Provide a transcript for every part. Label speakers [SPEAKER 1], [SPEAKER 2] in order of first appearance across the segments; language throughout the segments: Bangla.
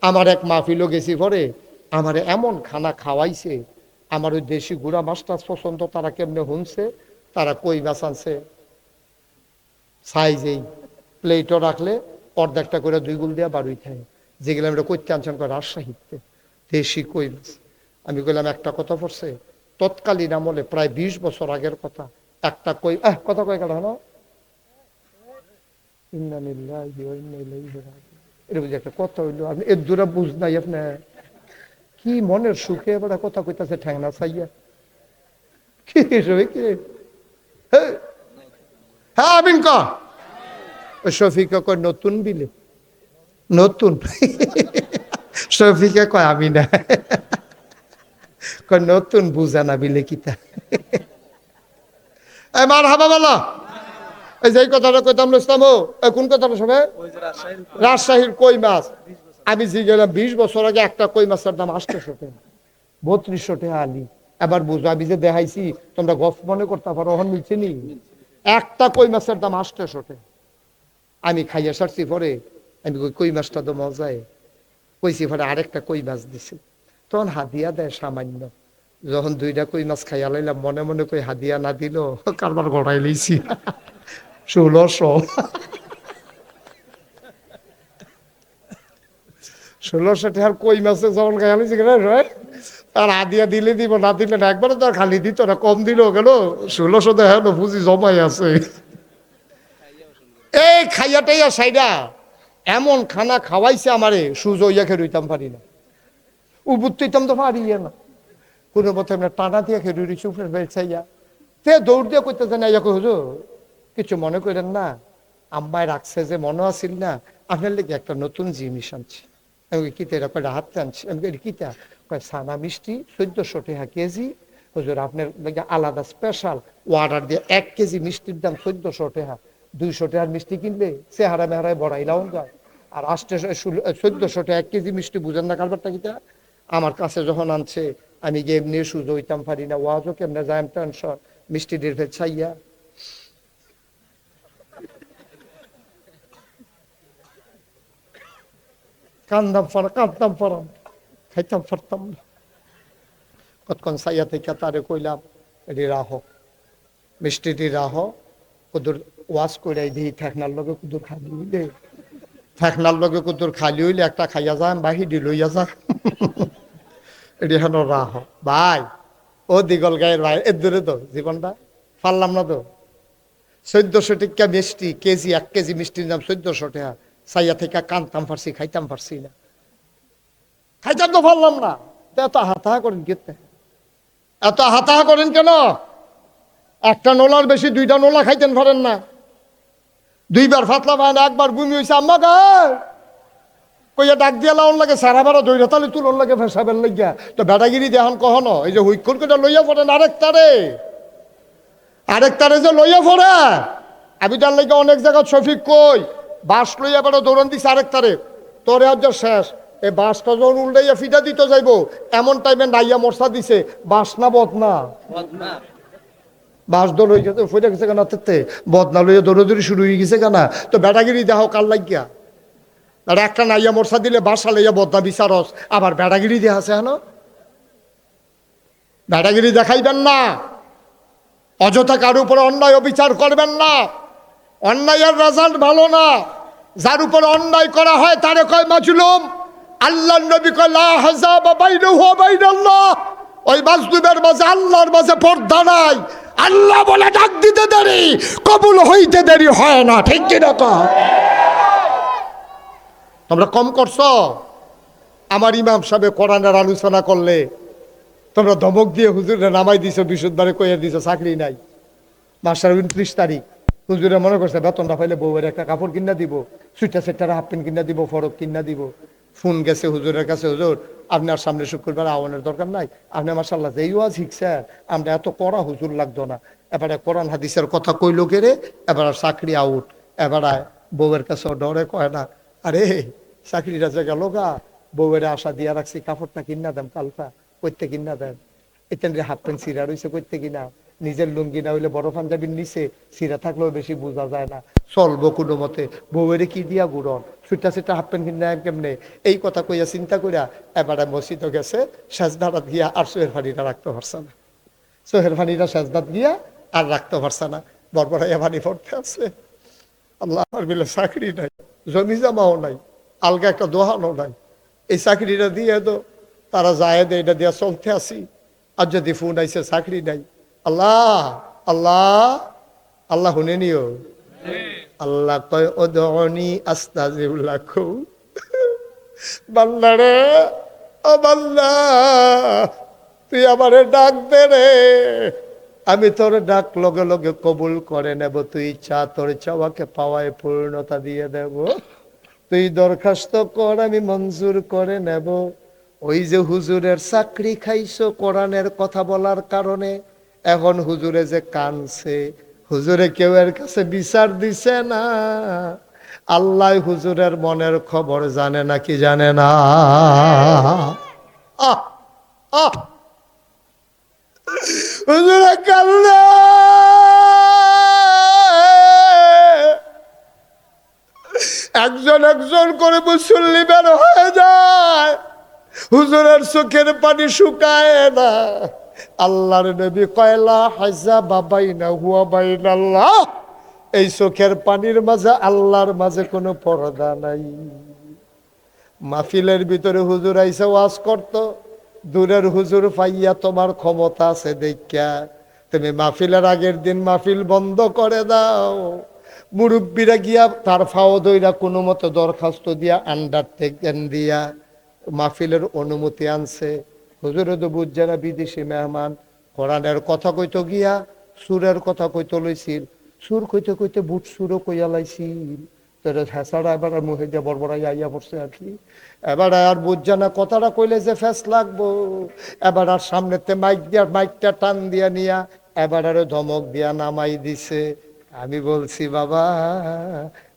[SPEAKER 1] আমার এক মাহফিলও গেছি পরে আমার এমন খানা খাওয়াইছে, আমার ওই দেশি গুড়া মাছটা পছন্দ, তারা কেমনে শুনছে, তারা কই মাছ আনছে সাইজেই প্লেটও রাখলে অর্ধেকটা করে 2 গুল দিয়া বারুই খায়, যেগুলো আমরা করতে আনছেন করে রাজশাহীতে দেশি কই মাছ। আমি বললাম একটা কথা পড়ছে, তৎকালীন আমলে প্রায় 20 বছর আগের কথা, একটা কই কথা কয় গেল না, এটা বুঝি একটা কথা হইলো, আপনি এর দূরা বুঝ নাই আপনার কি মনের সুখে এবার কথা কইতাছে ঠ্যাংনা চাইয়া কি কি। হ্যাঁ আমিন ক শফিকা কয় নতুন বিলে নতুন শফিকা কয় আমি না কয় নতুন বুঝা না বিলে কিতা মার হাবা বলো। এই যে কথাটা কইতাম ইসলাম, কোন কথাটা সবাই, রাজশাহীর কই মাছ। আমি যে গেলাম 20 বছর আগে একটা কই মাছের দাম 800 টাকা, 3200 টাকা আলি। এবার বুঝো আমি যে দেখাইছি তোমরা গফ মনে করতে পারো, ওখান মিলছে নি, একটা কই মাছের দাম 800 টাকা। আমি খাইয়া সারছি পরে আমি কই মাছটা তো মজায় কইছি, পরে আরেকটা কই মাছ দিছে, তখন হাদিয়া দেয় সামান্য। যখন 2টা কই মাছ খাইয়া লাইলাম মনে মনে কই হাদিয়া না দিল কারবার গড়াই লইছি 1600 টাকার কই মাছে যখন খাইয়া লইছি আর হাদিয়া দিলে দিব, না দিলে না, একবারে তো আর খালি দিত না, কম দিলেও গেল 1600 দেখা পুঁজি জমাই আছে। এই খাইয়াটাইয়া সাইডা এমন খানা খাওয়াইছে আমারে, সুজো ইয়া খেয়ে রইতাম পারি না, উবুত তৈতাম তো পারি না, কোনো মতে আমরা টানা দিয়ে খেয়ে রইছি উপরে বেড়াইয়া। তে দৌড় দিয়ে করতেছে না, ইয়া হুজুর কিছু মনে করেন না, আম্মায় রাখছে যে মনে আসিল না, আপনার লেগে একটা নতুন জিনিস আনছি। আমি কিতা এরা কয়টা হাতে আনছি, আমি কিতা কয় সানা মিষ্টি 1400 টাকা কেজি, হুজুর আপনার লেগে আলাদা স্পেশাল অর্ডার দিয়ে 1 কেজি মিষ্টির দাম 1400 টাকা। 200 টাকার মিষ্টি কিনলে চেহারা মেহারায় বড়াইলাও যায়, আর 1400 টাকা 1 কেজি মিষ্টি, বুঝেন না কারবারটা কিতা। আমার কাছে যখন আনছে আমি গিয়ে এমনি সুযোগ হইতাম পারি না, ওয়াজও কেমনে যায় টেনশন, মিষ্টি দের ফের ছাইয়া কান্দাম ফরাম খাইতাম পারতাম না। কতক্ষণ সাইয়া থেকে তারে কইলাম এটি রাহ মিষ্টিটি রাহ, কুদুর ওয়াশ করে দিই, ঠেকনার লগে কুদুর খালি হইলে, ঠেকনার লগে কুদুর খালি হইলে একটা খাইয়া যান বাহিরি লইয়া যা এটি হেন রাহ ভাই। ও দিগল গায়ের ভাই এর দূরে তো জীবনটা পারলাম না তো। 1400 টাকা মিষ্টি কেজি, 1 কেজি মিষ্টির দাম 1400 টাকা। সাইয়া থেকে কানতাম পারছি, খাইতাম পারছি না, খাইতাম তো পারলাম না। এত হাতাহা করেন কেতে, এত হাতাহা করেন কেন? একটা নোলার বেশি 2টা নোলা খাইতেন পারেন না, 2বার ফাতলা পায় না, 1বার বমি হয়েছে আম্মা গায় কইয়া ডাক দিয়া লাউন লাগে, সারা বারো দৈরা তালে তুলন লাগে ফেসাবেন লাগিয়া। তো বেটাগিরি দেখান কখনো এই যে হুইক্ষর করে লইয়া পড়েন আরেকটারে যে লইয়া পড়ে। আমি তার লাগে অনেক জায়গা শফিক কই বাস লইয়া বেড়া দৌড়ান দিছে আরেকটারে, তোরে আজ শেষ। এই বাসটা যখন উল্টাইয়া ফিটা দিতে যাইবো এমন টাইমে নাইয়া মশা দিছে, বাস না বদনা, বাস দৌড় হয়ে গেছে ফিরে গেছে কেনা, বদনা লইয়া দৌড়াদৌড়ি শুরু হয়ে গেছে কেনা। তো বেটাগিরি দেখাও কার লাগিয়া, আর একটা নাইয়া মশা দিলে বাসা লইয়া বদনা বিচারস, আবার বেটাগিরি দেখাছে হেন। বেটাগিরি দেখাইবেন না, অযথা কারো উপরে অন্যায় অবিচার করবেন না। অন্যায়ের রেজাল্ট ভালো না, যার উপর অন্যায় করা হয় তারে কয় মাজলুম। আল্লাহর নবী কয় লা হাজাবা বাইনাহু ওয়া বাইনাল্লাহ, ওই মাজলুমের মাঝে আল্লাহর মাঝে পর্দা নাই। আল্লাহ বলে ডাক দিতে দেরি, কবুল হইতে দেরি হয় না, ঠিক কি না? তোমরা কম করছো। আমার ইমাম সাহেব কোরআনের আলোচনা করলে তোমরা ধমক দিয়ে হুজুরে নামাই দিছো, বিশুদ্ধবারে কইয়া দিছো চাকরি নাই। মাসের 29 তারিখ হুজুরে মনে করছে বেতনটা পাইলে বউয়ের একটা কাপড় কিনা দিব, সুইটা সেটার হাফ প্যান্ট কিনা দিব, ফরক কিনা দিব। ফোন গেছে হুজুরের কাছে, হুজুর আপনার সামনে শুক্রবার আওয়ানের দরকার নাই, আপনি মাশাআল্লাহ যেই ওয়াজ শিখছেন আমরা এত কড়া হুজুর লাগতো না। এবারে কোরআন হাদিসের কথা কইলো কেরে, এবার চাকরি আউট। এবার বউয়ের কাছে ডরে কয় না, আরে চাকরিটা যে গেল গা, বউয়ের আশা দিয়া রাখছি কাপড়টা কিনা দেন কালকা, কইতে কিনা দেন। এতেন হাফ প্যান্ট সিরা রয়েছে কইতে কিনা, নিজের লুঙ্গি না হইলে বড় পাঞ্জাবির নিচে সিরা থাকলেও বেশি বোঝা যায় না, চলবো কোনো মতে, বউয়ের কি দিয়া গুড়ন, ছুটা ছুটা হাফ প্যান্ট কিনে কেমনে, এই কথা কইয়া চিন্তা করিয়া এবারে মসজিদে গেছে, সেজদাটা দিয়া আর চোহের পানিটা রাখতে পারছে না, চোহের পানিটা সেজদাত গিয়া আর রাখতে পারছে না, বরবরাইয়া পানি পড়তে আছে। আল্লাহ আমার বিলে চাকরি নাই, জমি জামাও নাই, আলগা একটা দোহানও নাই, এই চাকরিটা দিয়ে তো তারা যায় দে, এটা দিয়া চলতে আসি। আর যদি ফোন আইসে চাকরি নাই, আল্লাহ আল্লাহ আল্লাহ শুনে নিও, আল্লাহ কয় ওদনি আস্তাজিব লাকুম, বান্দা রে ও বান্দা তুই আমারে ডাক দে রে, আমি তোর ডাক লগে লগে কবুল করে নেব, তুই চা তোর চাওয়াকে পাওয়ায় পূর্ণতা দিয়ে দেব, তুই দরখাস্ত কর আমি মঞ্জুর করে নেব। ওই যে হুজুরের চাকরি খাইছো কোরআনের কথা বলার কারণে, এখন হুজুরে যে কানছে, হুজুরে কেউ এর কাছে বিচার দিছে না, আল্লাহ হুজুরের মনের খবর জানে নাকি জানে না। আহ আহ হুজুরে কান্না, একজন একজন করে মুসল্লি বের হয়ে যায়, হুজুরের চোখের পানি শুকায় না। আল্লাহর নবী কয়লা হাজা বাবাইনা হুয়া বাইনাল্লাহ, এই চোখের পানির মাঝে আল্লাহর মাঝে কোনো পর্দা নাই। মাহফিলের ভিতরে হুজুর আইসা ওয়াজ করত, দূরের হুজুর পাইয়া তোমার ক্ষমতা আছে দেখা তুমি মাহফিলের আগের দিন মাহফিল বন্ধ করে দাও, মুরব্বীরা গিয়া তার ফাও দইরা কোনো মতো দরখাস্ত দিয়া আন্ডারটেকেন দিয়া মাহফিলের অনুমতি আনছে। হুজুরে তো বুঝছে না বিদেশি মেহমান, কোরআনের কথা কইতো গিয়া সুরের কথা কইতো লইছিল, সুর কইতে কইতে বুট সুরও কইয়া লাইছিল, তোরা ফেসারা এবার মুহে দিয়ে বড়বড়াই আইয়া পড়ছে আর কি। এবার আর বুঝছে না কথাটা কইলে যে ফেস লাগবো, এবার আর সামনেতে মাইক দিয়া মাইকটা টান দিয়া নিয়া এবার আরো ধমক দিয়া নামাই দিছে। আমি বলছি বাবা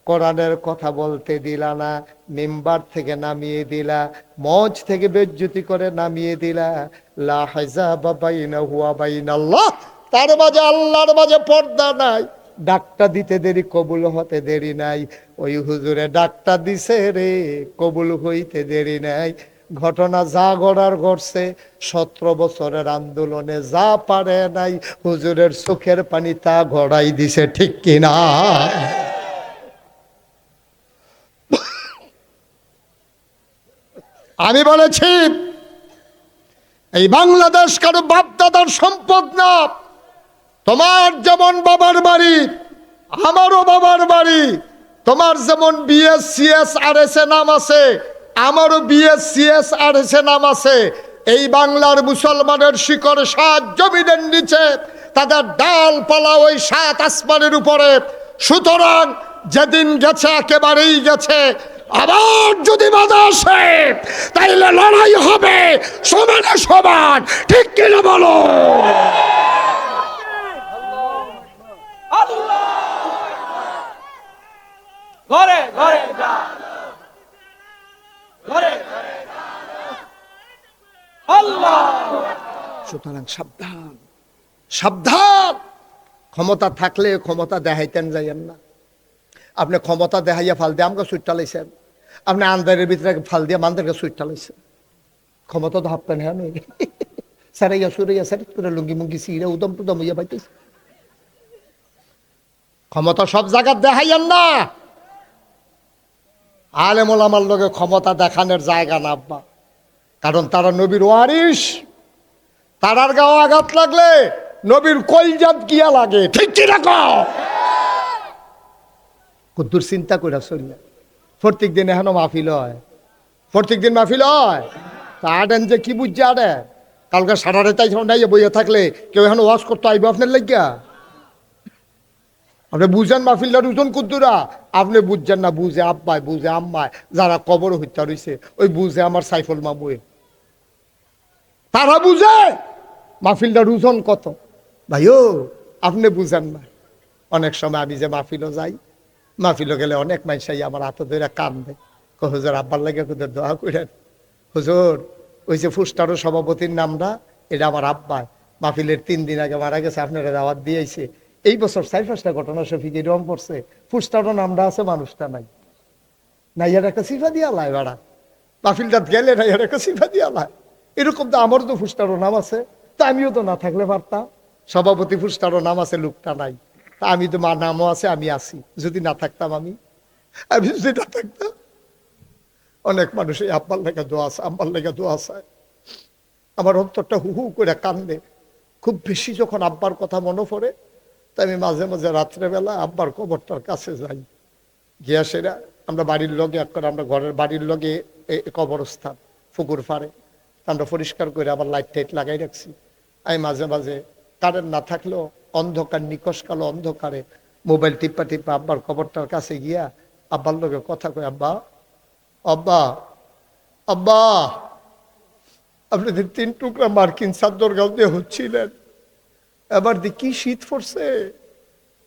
[SPEAKER 1] কোরআনের কথা বলতে দিলা না, মিম্বার থেকে নামিয়ে দিলা, মঞ্চ থেকে বেজ্জতি করে নামিয়ে দিলা। লা হাজাবা বাইনাহু ওয়া বাইনাল্লাহ, তার মাঝে আল্লাহর মাঝে পর্দা নাই। ডাকটা দিতে দেরি কবুল হতে দেরি নাই, ওই হুজুরে ডাকটা দিছে রে, কবুল হইতে দেরি নাই। ঘটনা যা গড়ার ঘটছে, 17 বছরের আন্দোলনে যা পারে নাই হুজুরের চোখের পানি তা গড়াই দিছে, ঠিক কিনা? আমি বলেছি এই বাংলাদেশ কারো বাপদাদার সম্পদ না। তোমার যেমন বাবার বাড়ি আমারও বাবার বাড়ি, তোমার যেমন বিএসসিএস আর এস এ নাম আছে আমারও বিএসসিএস আর এস এ নাম আছে। এই বাংলার মুসলমানের শিকড় 7 জমিনের নিচে, তাদের ডালপালা ওই 7 আসমানের উপরে। সুতরাং যেদিন গেছে একেবারেই গেছে, আবার যদি বাধা আসে তাইলে লড়াই হবে সমানে সমান, ঠিক কিনা বলো?
[SPEAKER 2] ঘরে ঘরে
[SPEAKER 1] সুতরাং সাবধান সাবধান, ক্ষমতা থাকলে ক্ষমতা দেখাইতেন যাইয়েন না। আপনি ক্ষমতা দেখাইয়া ফাল দিয়ে আমাকে সুইটটা লাইছেন, আপনি আন্দারের ভিতরে ফাল দিয়ে মান্দারকে সুইটটা লাইছেন। ক্ষমতা তো হাঁপতেন হ্যাঁ নই সারাইয়া সুরাইয়া সারি করে লুঙ্গি মুঙ্গি সিরা উদম টুদম হইয়া পাইতেছে। ক্ষমতা সব জায়গায় দেখাইয়েন না। আলেম ওলামার লগে ক্ষমতা দেখানোর জায়গা না আব্বা, কারণ তারা নবীর ওয়ারিস। তারার গাও আঘাত লাগলে নবীর কলজাত গিয়া লাগে, ঠিক কি রাখো? কদ্দুর চিন্তা করে চললে প্রত্যেক দিন এখনো মাহফিল হয়, প্রত্যেক দিন মাহফিল হয়। তা আডেন যে কি বুঝছে আডে, কালকে সারা রেতাই নাই বইয়া থাকলে কেউ এখন ওয়াশ করতে আইব আপনার লাগিয়া? আপনি বুঝেন মাহফিলটার ওজন কুদ্দুরা, আপনি বুঝছেন না। বুঝে আব্বাই, বুঝে আম্মায়, যারা কবর হত্যা রয়েছে ওই বুঝে আমার সাইফুল মামুয়ে, তারা বুঝে মাহফিলটার ওজন কত। ভাইও আপনি বুঝেন না। অনেক সময় আমি যে মাহফিলও যাই, মাহফিলও গেলে অনেক মানুষাই আমার হাতে ধরে কান্দে, হুজুর আব্বার লাগে হুজুর দোয়া করেন। হুজুর ওই যে ফুস্টারও সভাপতির নামটা, এটা আমার আব্বাই মাহফিলের 3 দিন আগে মারা গেছে, আপনারা দাওয়াত দিয়েছে। এই বছর 4-5টা ঘটনা শফিক এরকম পড়ছে, ফুসটারও নামটা আছে, মানুষটা নাই। নাইয়ার একটা সিফা দিয়া লাই বাড়া, মাহফিলটা গেলে নাইয়ার একটা সিফা দিয়া লাই। এরকম তো আমারও তো ফুসটারও নাম আছে, তা আমিও তো না থাকলে পারতাম। সভাপতি ফুসটারও নাম আছে, লোকটা নাই। তা আমি তো নামও আছে, আমি আছি। যদি না থাকতাম আমি যদি না থাকতাম। অনেক মানুষ এই আব্বার লেগে দোয়া আছে, আব্বার লেগে দোয়া আছে। আমার অন্তরটা হু হু করে কান্দে খুব বেশি যখন আব্বার কথা মনে পড়ে। তাই আমি মাঝে মাঝে রাত্রেবেলা আব্বার কবরটার কাছে যাই, গিয়া সেরা আমরা বাড়ির লগে আমরা ঘরের বাড়ির লগে কবরস্থান পুকুর পাড়ে, আমরা পরিষ্কার করে আবার লাইট টাইট লাগাই রাখছি। আমি মাঝে মাঝে কারেন্ট না থাকলেও অন্ধকার, নিকশ কালো অন্ধকারে মোবাইল টিপা টিপা আব্বার কবরটার কাছে গিয়া আব্বার লগে কথা কই, আব্বা আব্বা আব্বা, আপনাদের 3 টুকরা মার্কিন চাদর গাও দিয়ে হচ্ছিলেন, এবার দি কি শীত পড়ছে,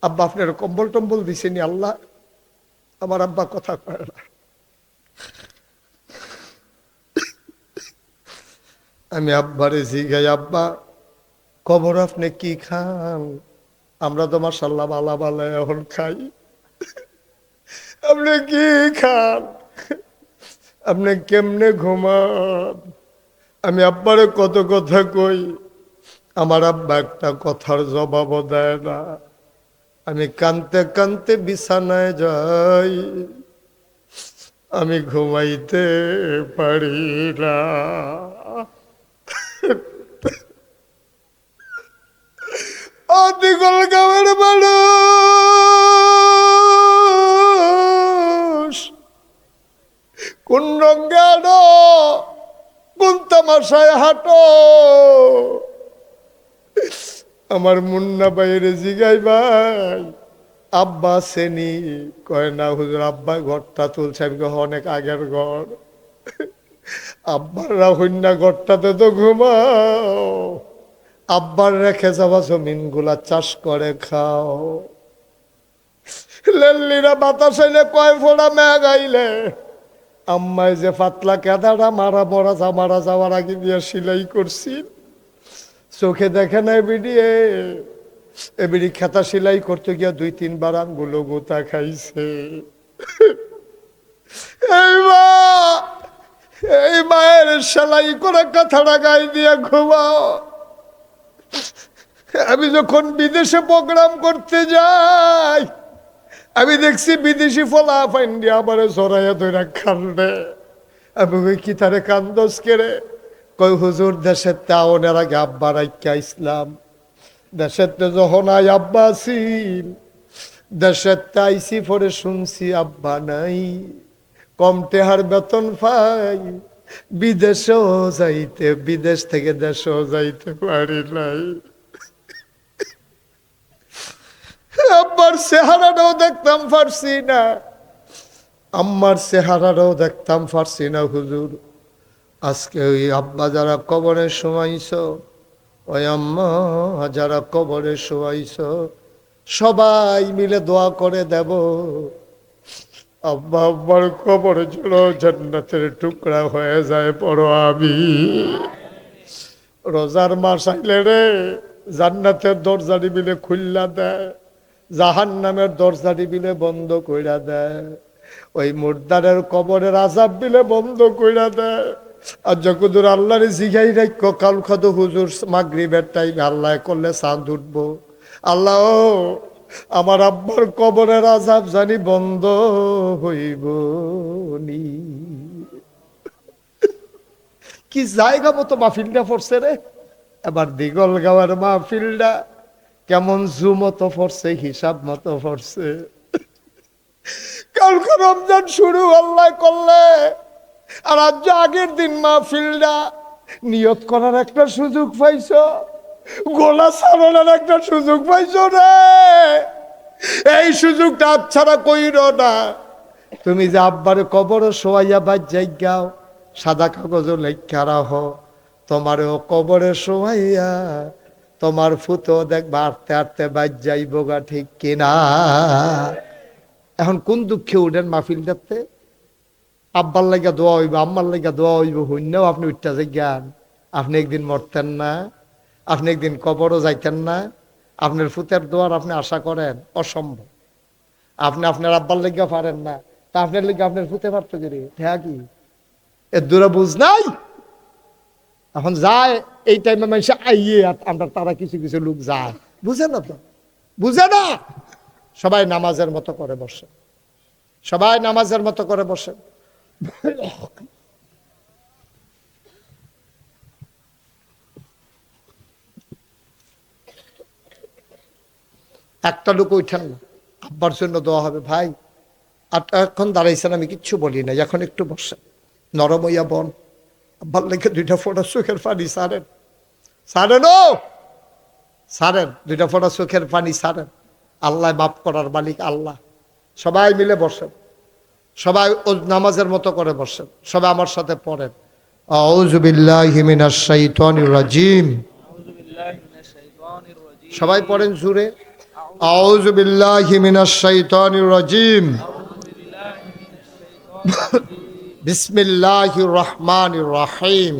[SPEAKER 1] আব্বা আপনার কম্বল টম্বল দিছেনি আল্লাহ? আমার আব্বা কথা কয় না। আমি আব্বারে জিগাই, আব্বা কবর আপনি কি খান? আমরা তো মাশাআল্লাহ বালা বালা এখন খাই, আপনি কি খান? আপনি কেমনে ঘুমান? আমি আব্বারে কত কথা কই, আমার আব্বা একটা কথার জবাবও দেয় না। আমি কানতে কানতে বিছানায় যাই, আমি ঘুমাইতে পারি না। দিগল গাঁয়ের মানুষ কোন রঙে আনো, কোন তামাশায় হাঁটো? আমার মুন্না বাইরে জিগাই, ভাই আব্বা সেনি? কয় না হুজুর, আব্বা ঘরটা তুলছে। আমি অনেক আগের ঘর, আব্বাররা হইনা ঘরটাতে তো ঘুমাও, আব্বার রেখে যাওয়া জমিন গুলা চাষ করে খাও। লেল্লিরা বাতাস আইলে কয় ফোড়া মেঘ আইলে আম্মায় যে পাতলা কেদারা মারা যাওয়ার আগে দিয়ে সিলাই করছি, চোখে দেখে না বিডিয়ে এবিডি খেতা সেলাই করতে গিয়া 2-3 বার আঙ্গুলো গোতা খাইছে। এই মায়ের সেলাই করে কথাটা গায়ে দিয়ে ঘুমাও। আমি যখন বিদেশে প্রোগ্রাম করতে যাই, আমি দেখছি বিদেশি ফলা ফাইন্ডি আমার জড়াইয়া ধরে কান্দে। আমি ওই কি তারে কান্দস কেড়ে? কই হুজুর, দেশের তাওনের আগে আব্বা রাইকা ইসলাম, দেশের যখন আই আব্বা ছিল, দেশের তাইছি পরে শুনছি আব্বা নাই, কম টেহার বেতন পাই, বিদেশেও যাইতে, বিদেশ থেকে দেশেও যাইতে পারি নাই। আব্বার চেহারাটাও দেখতাম পারছি না, আম্মার চেহারাটাও দেখতাম পারছি না হুজুর। আজকে ওই আব্বা যারা কবরে শোয়াইছ, ওই আম্মা যারা কবরে শোয়াইছ, সবাই মিলে দোয়া করে দেব আব্বা আব্বার কবরে যেন জান্নাতের টুকরা হয়ে যায় পড়ো আমি। রোজার মাস আইলে রে জান্নাতের দরজাটি বিলে খুললা দেয়, জাহান্নামের দরজাটি বিলে বন্ধ কইরা দেয়, ওই মুর্দারের কবরের আযাব বিলে বন্ধ কইরা দেয়। আর যখন আল্লাহর জিগাই রাখ কাল খাদ হুজুর মাগরিবের টাইমে আল্লাহ করলে চাঁদ উঠবো, আল্লাহ আমার আব্বার কবরের আযাব জানি বন্ধ হইব নি। কি জায়গা মতো মাহফিলটা পড়ছে রে। এবার দিগল গাওয়ার মাহফিলটা কেমন জু মতো পড়ছে, হিসাব মতো পড়ছে। কালকে রমজান শুরু আল্লাহ করলে, আর আজ আগের দিন মাহফিলটা নিয়ত করার একটা সুযোগ পাইছ, গোলা ছাড়ানোর একটা সুযোগ পাইছ রে। এই সুযোগটা আচ্ছাড়া কইর না। তুমি যে আব্বার কবর শোয়াইয়া বাদ যাই গাও, সাদা কাগজ লেখা রাহ, তোমারও কবরে শোয়াইয়া তোমার ফুতো দেখবা আটতে আটতে বাদ যাইব গা, ঠিক কিনা? এখন কোন দুঃখে উঠেন মাহফিলটাতে? আব্বার লাগা দোয়া হইব, আম্মার লাগা দোয়া হইব, হইনাও আপনি উঠতে যাই জ্ঞান। আপনি একদিন মরতেন না, আপনি একদিন কবরও যাইতেন না, আপনার ফুতের দোয়ার আপনি আশা করেন, অসম্ভব। আপনি আপনার আব্বার লেগে পারেন না, তা আপনার লেগে আপনার ফুতে পারতো কি? হ্যাঁ কি এর দূরে বুঝ নাই? এখন যায় এই টাইমে মানুষ আইয়ে, আমরা তারা কিছু কিছু লোক যায়, বুঝে না তো, বুঝে না। সবাই নামাজের মতো করে বসে, সবাই নামাজের মতো করে বসে। একটা লোক উঠেন না, আব্বার জন্য দোয়া হবে ভাই। আর এখন দাঁড়াইছেন, আমি কিচ্ছু বলি না, এখন একটু বসে নরম হইয়া বন, আব্বার লেগে দুইটা ফোঁটা চোখের পানি সারেন, সারেন ও সারেন, দুইটা ফোঁটা চোখের পানি সারেন। আল্লাহ মাফ করার মালিক আল্লাহ। সবাই মিলে বসেন, সবাই নামাজের মতো করে বসেন, সবাই আমার সাথে পড়েন, আউযু বিল্লাহি মিনাশ শাইতানির রাজিম। সবাই পড়েন জুড়ে, আউযু বিল্লাহি মিনাশ শাইতানির রাজিম, বিসমিল্লাহির রহমানির রহিম।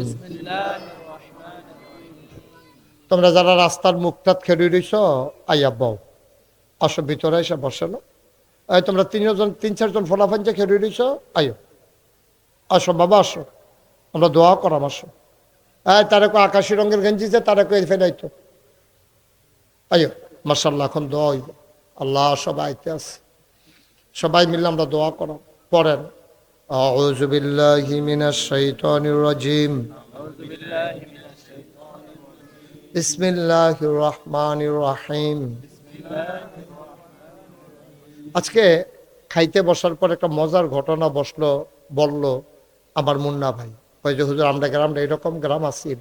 [SPEAKER 1] তোমরা যারা রাস্তার মুখটাত খেয়ে রইছ, আইয়া বউ, আসো ভিতরে এসে বসে না। এই তোমরা তিন চারজন ফলাফাঞ্চে খেয়ে রইছ, আইও, আসো বাবা আসো, আমরা দোয়া করাম, আসো। তারা কো আকাশি রঙের গেঞ্জি যে, তারা কো ফেলাইতো, আইও মাশাআল্লাহ, এখন দোয়া হইব। আল্লাহ সবাই আইতে আছে, সবাই মিলে আমরা দোয়া করাম। পড়েন, আউযু বিল্লাহি মিনাশ শাইতানির রাজিম, বিসমিল্লাহির রহমানির রহিম। আজকে খাইতে বসার পর একটা মজার ঘটনা বলল আমার মুন্না ভাই। কয় যে হুজুর, আমরা গ্রামটা এরকম গ্রাম আছি,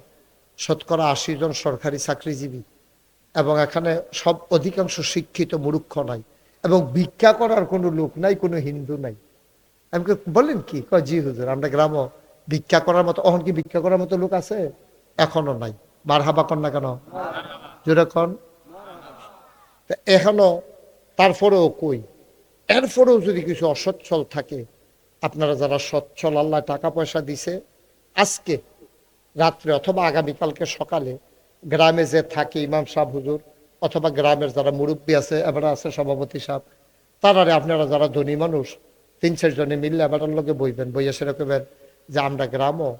[SPEAKER 1] শতকরা 80 জন সরকারি চাকরিজীবী, এবং এখানে সব অধিকাংশ শিক্ষিত, মূর্খ নাই, এবং ভিক্ষা করার কোনো লোক নাই, কোনো হিন্দু নাই। আমি বললেন কি? কয় জি হুজুর, আমরা গ্রামও ভিক্ষা করার মতো, অহন কি ভিক্ষা করার মতো লোক আছে? এখনো নাই। মারহাবা কর না কেন, যেরকম এখনো। তারপরেও কই, এরপরেও যদি কিছু অসচ্ছল থাকে, আপনারা যারা সচ্ছল, আল্লাহ টাকা পয়সা দিছে, আজকে রাত্রে অথবা আগামীকালকে সকালে গ্রামে যে থাকে ইমাম সাহেব হুজুর, অথবা গ্রামের যারা মুরব্বী আছে, এবার আছে সভাপতি সাহেব, তারারে আপনারা যারা ধনী মানুষ 3-4 জনে মিললে এবার লোকে বইবেন, বইয়া সেরকমের যে আমরা গ্রামও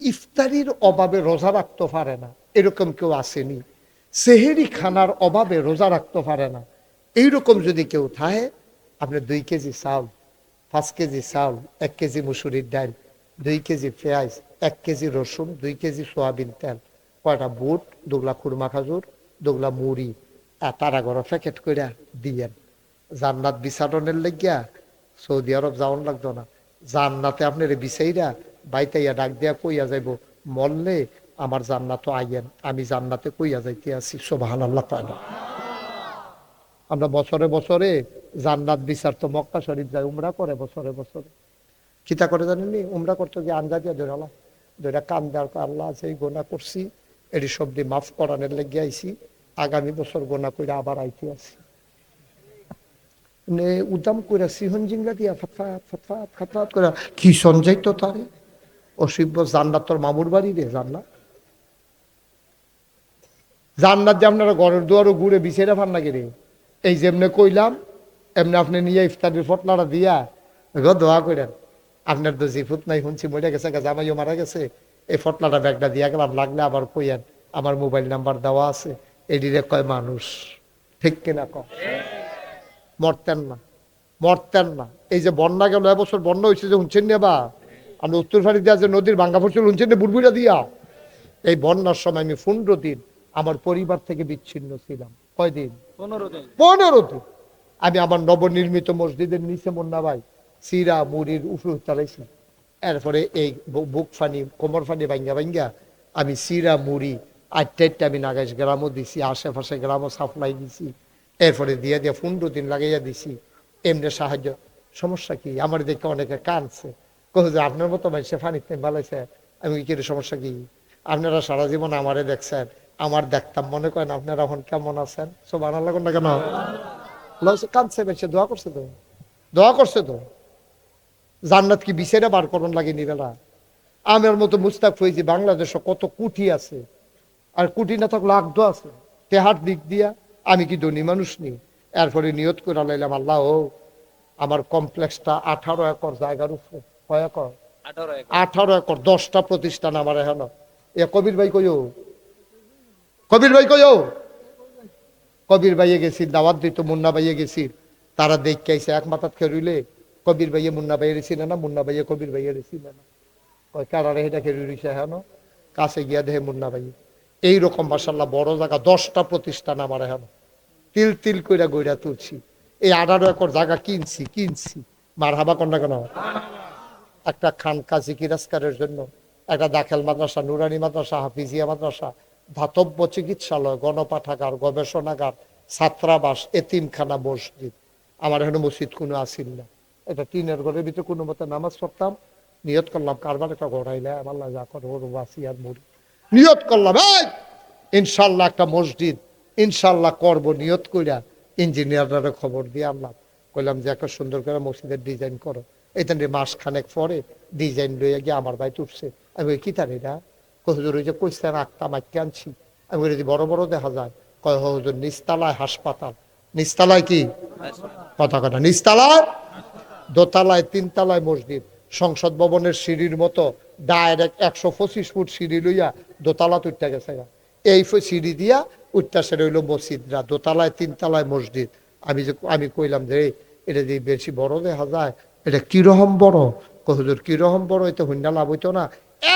[SPEAKER 1] ইফতারির অভাবে রোজা রাখতে পারে না, এরকম কেউ আসেনি। সেহেরি খানার অভাবে রোজা রাখতে পারে না, এইরকম যদি কেউ থাকে, আপনি 2 কেজি চাউল, 5 কেজি চাউল, 1 কেজি মুসুরির ডাল, 2 কেজি পেঁয়াজ, 1 কেজি রসুন, 2 কেজি সোয়াবিন তেল, কয়টা বুট, 2 খুরমা খাজুর, 2 মুড়ি, তারা ঘর প্যাকেট করে দিয়েন। জান্নাত বিচারণের লেগিয়া সৌদি আরব যাওয়ান লাগতো না, জান্নাতে আপনার বিচাইরা বাইতাইয়া ডাক দিয়া কইয়া যাইব, মরলে আমার জান্নাত আইয়েন, আমি জান্নাতে কইয়া যাইতে আছি। সুবহানাল্লাহ। তাআলা আমরা বছরে বছরে জান্নাত বিচার তো মক্কা শরীফ যায়, উমরা করে বছরে বছরে। কিতা করে জানেননি? উমরা করতে গিয়ে আঞ্জা দিয়া ধরালাম, ধরা কান দেওয়ার, আল্লাহ আছে এই গোনা করছি, এটি সবদি মাফ করানোর লেগে আইছি, আগামী বছর গোনা করে আবার আইতে আছি। উদাম করে সিহন জিংলা দিয়া ফতফাত ফতফাত ফতফাত করে কি সঞ্জয় তো তারে অসিব্য। জান্নাত তোর মামুর বাড়ি রে, জান্নাত, জান্নাত যে আপনারা ঘরের দুয়ারও ঘুরে বিছেরা ফান না রে। এই যেমনে কইলাম এমনি আপনি নিয়ে ইফতারের ফটলাটা দিয়া দোয়া করেন। আপনার তো জিফুত নাই, শুনছি মরে গেছে, জামাইও মারা গেছে, এই ফটলাটা ব্যাগটা দিয়া গেলাম, লাগলে আবার কইয়েন আমার মোবাইল নাম্বার দেওয়া আছে, এদিকে কয় মানুষ, ঠিক কিনা ক? মরতেন না, মরতেন না। এই যে বন্যা গেল, এবছর বন্যা হয়েছে যে শুনছেন না, বা আমরা উত্তর ফাড়ি দিয়া যে নদীর ভাঙ্গা পড়ছিল শুনছেন না, বুড়বুড়া দিয়া। এই বন্যার সময় আমি 15 দিন আমার পরিবার থেকে বিচ্ছিন্ন ছিলাম। কয়দিন? 15 দিন। আমি আমার নবনির্মিত মসজিদের নিচে মুন্না ভাই সিরা মুড়ির উপরে চালাইছি। এরপরে এই বুক ফানি, কোমর ফানি ভাঙ্গা ভাঙ্গা আমি সিরা মুড়ি 8টা আমি নাগাইশ গ্রামও দিছি, আশেপাশে গ্রামও সাপ্লাই দিছি। এরপরে দিয়ে দিয়ে 15 দিন লাগাইয়া দিছি। এমনি সাহায্য। সমস্যা কি? আমার দেখে অনেকে কানছে, কহ যে আপনার মতো মানুষে ফানিতে বালাইছে। আমি কি সমস্যা কি? আপনারা সারা জীবন আমারে দেখছেন, আমার দেখতাম, মনে করেন আপনারা এখন কেমন আছেন? সুবহানাল্লাহ না কেন? কানছে বেশি, দোয়া করছে তো, দোয়া করছে তো। জান্নাত কি বিছেরা বার করন লাগে নিবেলা? আমার মতো মুস্তাক হয়েছি, বাংলাদেশে কত কুঠি আছে, আর কুঠি না থাকলে আগদ আছে, তেহার দিক দিয়া আমি কি ধনী মানুষ নি? এরপরে নিয়ত করে লাইলাম, আল্লাহ ও আমার কমপ্লেক্সটা 18 একর জায়গার উপরে। কয় একর? 18 একর, 10টা প্রতিষ্ঠান আমার এখন। এ কবির ভাই কইও, কবির ভাই কইও, কবির ভাইয়ে গেছি দাওয়াত দিত, মুন্না ভাইয়ে গেছি, তারা দেখতে আইসে এক মাথাত খেরুইলে কবির ভাইয়ে মুন্না ভাইয়ের ছিল না, মুন্না ভাইয়ে কবির ভাইয়ের ছিল না। কয় কারারে এটা খেরুই রইছে এখন, কাছে গিয়া দেহে মুন্না ভাই। এইরকম মাশাআল্লাহ বড় জায়গা, 10টা প্রতিষ্ঠান আমার এখন। তিল তিল কইরা গইরা তুলছি। এই 18 একর জায়গা কিনছি মারহাবা কন্যা কেন? একটা খানকা জিকিরাজকারের জন্য, একটা দাখিল মাদ্রাসা, নুরানি মাদ্রাসা, হাফিজিয়া মাদ্রাসা, ধাতব্য চিকিৎসালয়, গণপাঠাগার, গবেষণাগার, ছাত্রাবাস, এতিমখানা, মসজিদ। আমার এখানে মসজিদ কোনো আসিল না, এটা টিনের ঘরের ভিতরে কোনো মতে নামাজ পড়তাম। নিয়ত করলাম কারবার একটা গড়াইলে আল্লাহ যা করে ওর বাসি আর মরি। নিয়ত করলাম এই ইনশাল্লাহ একটা মসজিদ ইনশাল্লাহ করব, নিয়ত কইরা ইঞ্জিনিয়াররা খবর দিয়ে আনলাম, কইলাম যে একটা সুন্দর করে মসজিদের ডিজাইন করো। এটা মাস খানেক পরে ডিজাইন লইয়া গিয়ে আমার ভাই উঠছে। আমি কি তার এটা? হুজুর ওই যে কইছেন আটটা মাইকে আনছি। আমি বলি বড় বড় দেখা যায়। কয় হুজুর নিচতলায় হাসপাতাল। নিচতলায় কি? কথা কথা নিচতলায়, দোতলায়, 3তলায় মসজিদ। সংসদ ভবনের সিঁড়ির মতো ডাইরেক্ট 125 ফুট সিঁড়ি লইয়া দোতলা উঠতে গেছে। এই সিঁড়ি দিয়া উঠতে সে রইল মসজিদরা, দোতলায় 3তলায় মসজিদ। আমি কইলাম যে এটা যে বেশি বড় দেখা যায়, এটা কিরকম বড়? হুজুর কিরকম বড়? এটা হুন্ডা লাভ হইতো না,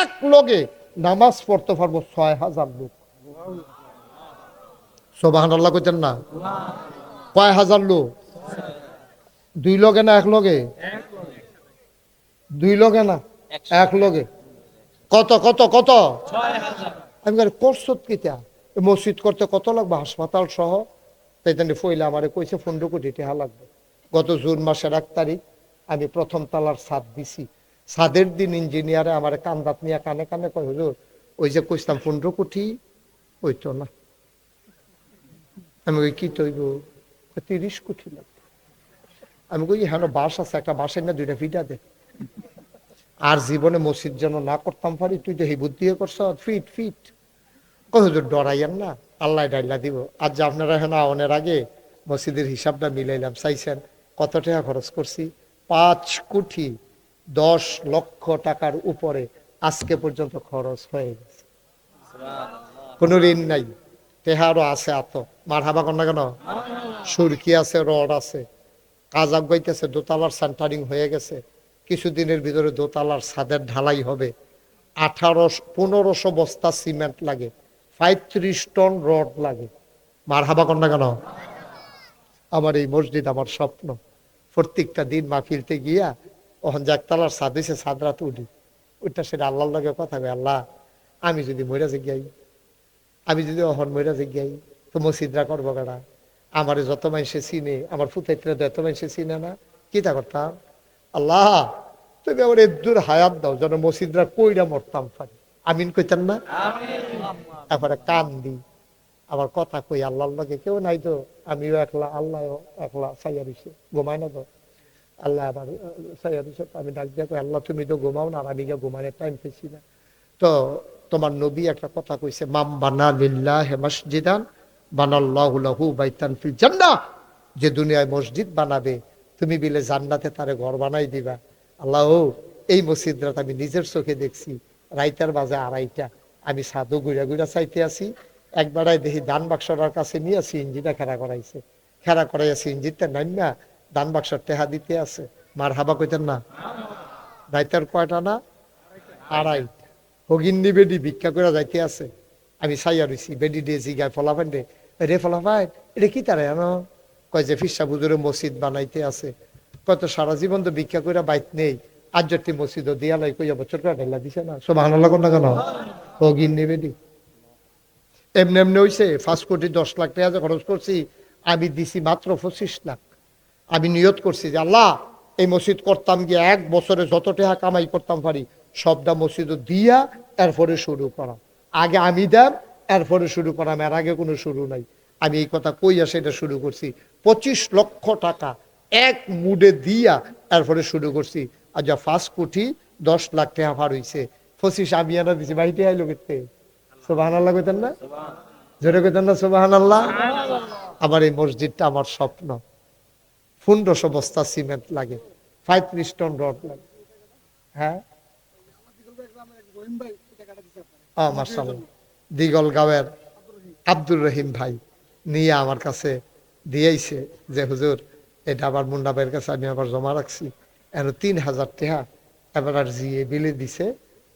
[SPEAKER 1] এক লগে নামাজ পড়তে পারবো 6000 লোক। সুবহানাল্লাহ কইতেন না? কয় হাজার লোক? 2 লগে না 1 লগে? 2 লগে না 1 লগে। কত কত কত? 6000। আমি করছো কিতা? মসজিদ করতে কত লাগবে হাসপাতাল সহ? তাই ফইলা আমারে কইছে 15 কোটি টাকা লাগবে। গত জুন মাসের 1 তারিখ আমি প্রথম তালার ছাদ দিছি। ছাদের দিন ইঞ্জিনিয়ারে আমার কান্দাত নিয়ে কানে কানে কয় হুজুর ওই যে কইতাম 15 কোটি হইতো না। আমি ওই কি তৈব? 30 কোটি লাগবে। আমি কই হ্যাঁ বাস আছে, একটা বাসের না 2টা ফিটা দে। আর জীবনে মসজিদ যেন না করতাম পারি, তুই তো এই বুদ্ধি করছ ফিট ফিট। কই হুজুর ডরাইয়েন না, আল্লাহ ডাইলা দিব। আজ যে আপনারা এখন আওনের আগে মসজিদের হিসাবটা মিলাইলাম, চাইছেন কত টাকা খরচ করছি? 5 কোটি 10 লক্ষ টাকার উপরে আজকে পর্যন্ত খরচ হয়ে গেছে। কোনো ঋণ নাই, টেহারও আছে এত। মারহাবা কন্যা কেন? সুরকি আছে, রড আছে, কাজ আগাইতেছে, দোতলার সেন্টারিং হয়ে গেছে। কিছুদিনের ভিতরে দোতলার ছাদের ঢালাই হবে। 1500 বস্তা সিমেন্ট লাগে, 35 টন রড লাগে। মারহাবা কন্যা কেন? আমার এই মসজিদ আমার স্বপ্ন। প্রত্যেকটা দিন মাহফিলতে গিয়া ওখান যে একতলার ছাদ হয়েছে, ছাদ রাত উঠি, ওইটা সেটা আল্লাহর লগে কথা হবে, আল্লাহ আমি যদি মইরা যাই, আমি যদি অহন মইরা যাই তো মসজিদরা করবো কেনা? আমার যত মানুষে চিনে, আমার ফুতাইত্রা যত মানুষে চিনে না, কিতা করতাম? আল্লাহ তুমি আমার এদুর হায়াত দাও যেন মসজিদরা কইরা মরতাম পারি। আমিন কইতেন না? তারপরে কান দি আবার কথা কই আল্লাহর লগে, কেউ নাই তো, আমিও একলা, আল্লাহ একলা। সাইয়া দিছে ঘুমায় না তো, আল্লাহ আবার সাইয়া দিছে। আমি ডাক দিয়া কই আল্লাহ তুমি তো ঘুমাও না, আর আমি গিয়ে ঘুমানোর টাইম পেয়েছি না। তো তোমার নবী একটা কথা কইছে, মাম বানা লিল্লাহি মসজিদান বানাল্লাহু লাহু বাইতান ফিল জান্নাহ। যে দুনিয়ায় মসজিদ বানাবে তুমি বিলে জান্নাতে তারে ঘর বানাই দিবা। আল্লাহ এই মসজিদরাত আমি নিজের চোখে দেখছি, রাইতার বাজে 2:30 আমি সাধু ঘুরা ঘুরা চাইতে আছি, একবারাই দেখি দান বাক্সটার কাছে নিয়ে আসি, ইঞ্জিনটা খেলা করাইছে, খেলা করাইয়াছি, ইঞ্জিনটা নাইমা দান বাক্সর টেহা দিতে আছে। মার হাবা কইতেন না? রাইতার কয়টা না 2:30 হগিন্নি বেডি ভিক্ষা করে যাইতে আছে। আমি চাইয়া রইছি, বেডি দিয়ে জিগায় ফলাফান রে, রে ফলাফান এটা কি তারা জানো? কয় যে ফিসা বুজুরে মসজিদ বানাইতে আছে। কত সারা জীবন তো ভিক্ষা করে বাইত নেই, আজ যদি মসজিদ দিয়ালাই কইয়া বছর করে ঢেলা দিছে না। সুবহানাল্লাহ কোন না কেন? হগিন্নি বেডি এমনি এমনি হইছে। 5 কোটি 10 লাখ টাকা খরচ করছি, আমি দিছি মাত্র 25 লাখ। আমি নিয়ত করছি যে আল্লাহ এই মসজিদ করতাম গিয়ে 1 বছরে যত টাকা কামাই করতাম পারি সবটা মসজিদ দিয়া এরপরে শুরু করা। আগে আমি দেব এরপরে শুরু করাম, এর আগে কোনো শুরু নাই। আমি এই কথা কইয়া সেটা শুরু করছি। 25 লক্ষ টাকা এক মুডে দিয়া এরপরে শুরু করছি। আর যা 5 কোটি 10 লাখ টাকা পার হইছে, 25 আমি আনা দিছি। বাড়িতে আইলো কেতে? সুবহানাল্লাহ কইতেন না? জোরে কইতেন না সুবহানাল্লাহ? আমার এই মসজিদটা আমার স্বপ্ন। 1500 বস্তা সিমেন্ট লাগে, 35 টন রড লাগে। হ্যাঁ, মাশাআল্লাহ। দিগলগাঁওয়ের আব্দুর রহিম ভাই নিয়ে আমার কাছে দিয়েছে যে হুজুর এটা আবার মুন্না ভাইয়ের কাছে আমি আবার জমা রাখছি, এর 3000 টাকা এবার আর জিয়ে বিলে দিছে,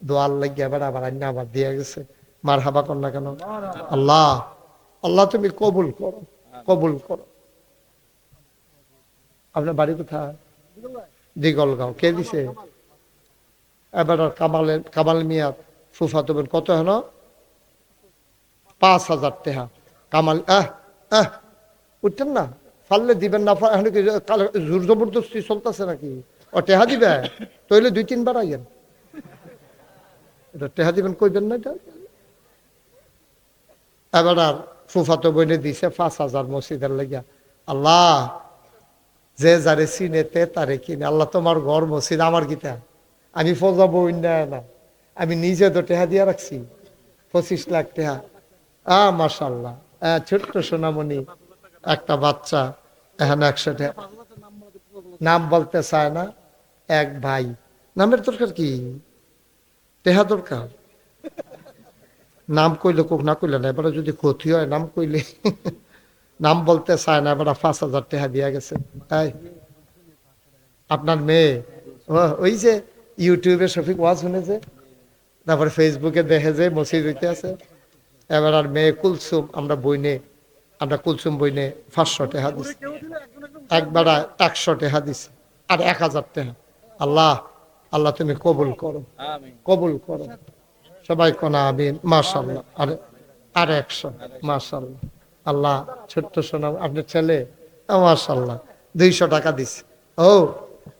[SPEAKER 1] দোয়ার লাগিয়ে এবার আবার আইনা আবার দিয়ে গেছে। মার হাবা কর না কেন? আল্লাহ আল্লাহ তুমি কবুল করো, কবুল করো। আপনার বাড়ি কোথায়? দিগলগাঁও। কে দিছে? এবার আর কামাল মিয়া ফুফাতো বোন। কত হেন? 5000 টাকা। কামাল উঠতেন না, ফাললে দিবেন না, এখন কি জোর জবরদস্তি চলতেছে নাকি? ও টেহা দিবে তইলে 2-3 বার আইয়েন। এটা টেহা দিবেন কইবেন না এটা। এবার আর ফুফাতো বইনে দিছে 5000 মসজিদের লাগিয়া। আল্লাহ যে যারে চিনেতে তারে কিনে, আল্লাহ তোমার ঘর মসজিদ আমার গীতা, আমি ফজা বই না, আমি নিজে তো টেহা দিয়া রাখছি 25 লাখ টাকা। মাশাআল্লাহ, ছোট্ট সোনামণি একটা বাচ্চা, এখানে 100 টাকা। নাম বলতে চায় না এক ভাই। নামের দরকার কি? টেহা দরকার। নাম কইলে কোক, না কইলে না, এবারে যদি ক্ষতি হয় নাম কইলে। নাম বলতে চায় না, এবার 5000 টাকা দিয়া গেছে। তাই আপনার মেয়ে ওই যে ইউটিউবে শফিক ওয়াজ শুনেছে, তারপরে ফেসবুকে দেখে যে মসজিদ হইতে আছে। এবার আর মেয়ে কুলসুম, আমরা কুলসুম বইনে 500 টাকা দিছি, একবার 100 টাকা দিছি, আর 1000 টাকা। আল্লাহ আল্লাহ তুমি কবুল করো, কবুল করো। সবাই কোনা আমিন। মাশাআল্লাহ। আর 100। মাশাআল্লাহ। আল্লাহ ছোট্ট শোনা আপনার ছেলে, মাশাআল্লাহ 200 টাকা দিছে। ও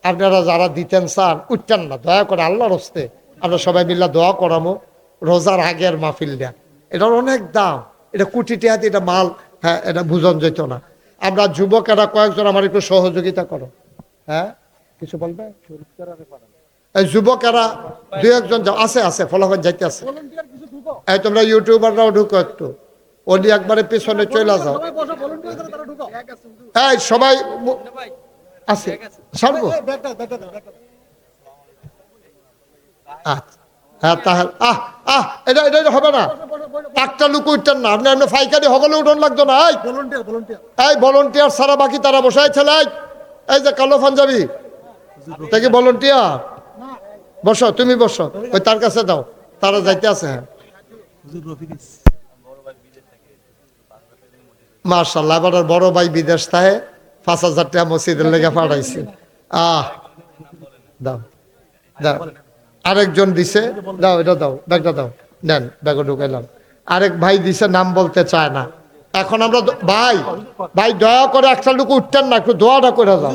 [SPEAKER 1] আপনারা যারা দিতেন স্যার উঠতেন না, দয়া করে আল্লাহর হস্তে আমরা সবাই মিল্লা দোয়া করামো। রোজার আগের মাহফিল দেয়া, এটার অনেক দাম, এটা কোটি টাকা দিয়ে এটা মাল। হ্যাঁ, এটা বুঝন যেত না। আমরা যুবকেরা কয়েকজন আমার একটু সহযোগিতা করো। হ্যাঁ, কিছু বলবে? এই যুবকেরা 2-1 জন আছে ফলাফল যাইতে আছে। এই তোমরা ইউটিউবাররাও ঢুকো একটু, ওলি একবারে পিছনে চলে যাও। এই সবাই আছে ছাড়বো। আচ্ছা, হ্যাঁ তাহলে এটা হবে না, একটা লুক উঠতেন না আপনি, আপনি ফাইকারি হগলে উঠন লাগতো না। এই ভলেন্টিয়ার সারা বাকি তারা বসায় ছেলে, এই যে কালো পাঞ্জাবি থেকে ভলেন্টিয়ার, বসো তুমি বসো, ওই তার কাছে দাও, তারা যাইতে আছে। হ্যাঁ মাশাআল্লাহ, এবার বড় ভাই বিদেশ থাকে, 5000 টাকা মসজিদের লেগে পাঠাইছে। দাও দাও, আরেকজন দিছে, দাও এটা দাও, ব্যাগটা দাও, নেন ব্যাগে ঢুকাইলাম। আরেক ভাই দিছে, নাম বলতে চায় না। এখন আমরা ভাই দয়া করে একটা লোক উঠতেন না, একটু দোয়াটা করে দাও।